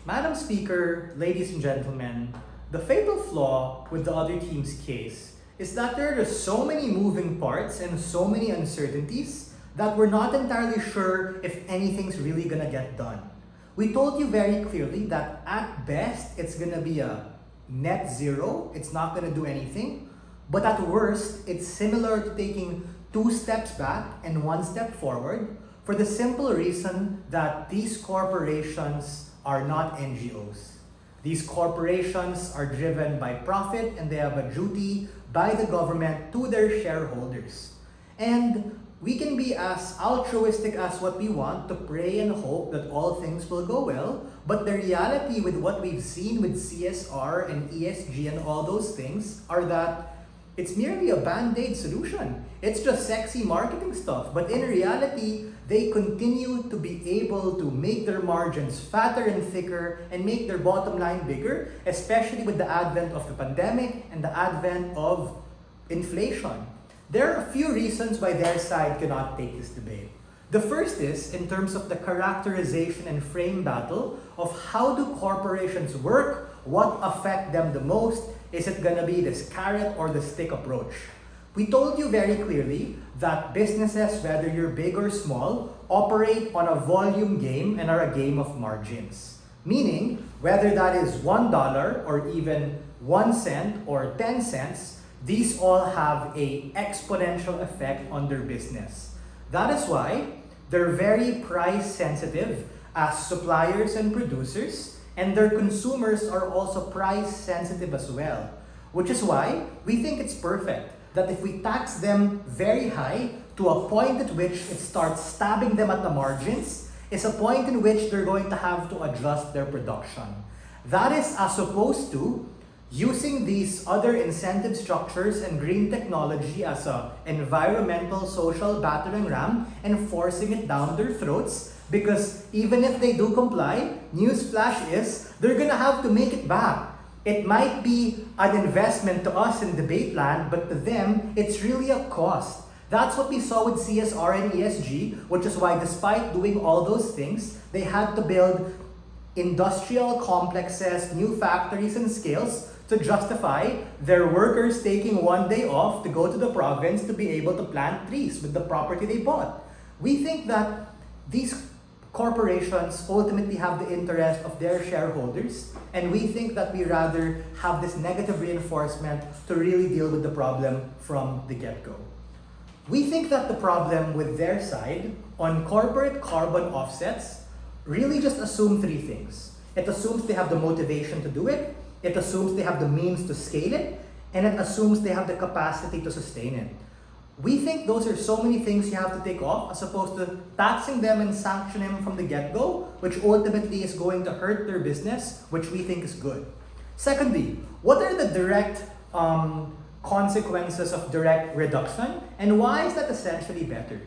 Madam Speaker, ladies and gentlemen, the fatal flaw with the other team's case is that there are so many moving parts and so many uncertainties that we're not entirely sure if anything's really gonna get done. We told you very clearly that at best, it's gonna be a net zero, it's not gonna do anything, but at worst, it's similar to taking 2 steps back and 1 step forward for the simple reason that these corporations are not NGOs. These corporations are driven by profit and they have a duty by the government to their shareholders. And we can be as altruistic as what we want to pray and hope that all things will go well, but the reality with what we've seen with CSR and ESG and all those things are that it's merely a band-aid solution. It's just sexy marketing stuff, but in reality, they continue to be able to make their margins fatter and thicker and make their bottom line bigger, especially with the advent of the pandemic and the advent of inflation. There are a few reasons why their side cannot take this debate. The first is in terms of the characterization and frame battle of how do corporations work, what affect them the most, is it gonna be this carrot or the stick approach? We told you very clearly that businesses, whether you're big or small, operate on a volume game and are a game of margins. Meaning, whether that is $1 or even 1 cent or 10 cents, these all have an exponential effect on their business. That is why they're very price sensitive as suppliers and producers, and their consumers are also price sensitive as well. Which is why we think it's perfect that if we tax them very high to a point at which it starts stabbing them at the margins, is a point in which they're going to have to adjust their production. That is as opposed to using these other incentive structures and green technology as an environmental social battering ram and forcing it down their throats, because even if they do comply, newsflash is they're gonna have to make it back. It might be an investment to us in debate land, but to them, it's really a cost. That's what we saw with CSR and ESG, which is why despite doing all those things, they had to build industrial complexes, new factories and scales to justify their workers taking 1 day off to go to the province to be able to plant trees with the property they bought. We think that these corporations ultimately have the interest of their shareholders, and we think that we rather have this negative reinforcement to really deal with the problem from the get-go. We think that the problem with their side on corporate carbon offsets really just assume 3 things. It assumes they have the motivation to do it, it assumes they have the means to scale it, and it assumes they have the capacity to sustain it. We think those are so many things you have to take off as opposed to taxing them and sanctioning them from the get-go, which ultimately is going to hurt their business, which we think is good. Secondly, what are the direct consequences of direct reduction, and why is that essentially better?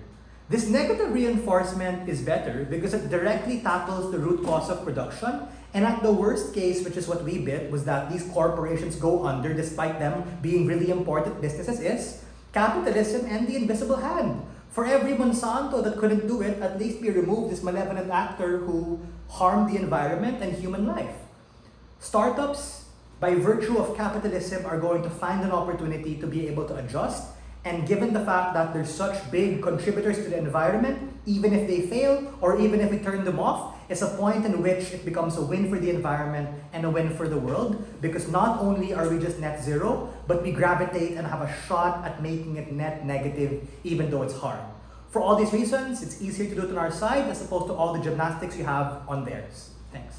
This negative reinforcement is better because it directly tackles the root cause of production, and at the worst case, which is what we bid, was that these corporations go under despite them being really important businesses, is capitalism and the invisible hand. For every Monsanto that couldn't do it, at least we removed this malevolent actor who harmed the environment and human life. Startups, by virtue of capitalism, are going to find an opportunity to be able to adjust, and given the fact that they're such big contributors to the environment, even if they fail or even if we turn them off, it's a point in which it becomes a win for the environment and a win for the world, because not only are we just net zero, but we gravitate and have a shot at making it net negative, even though it's hard. For all these reasons, it's easier to do it on our side as opposed to all the gymnastics you have on theirs. Thanks.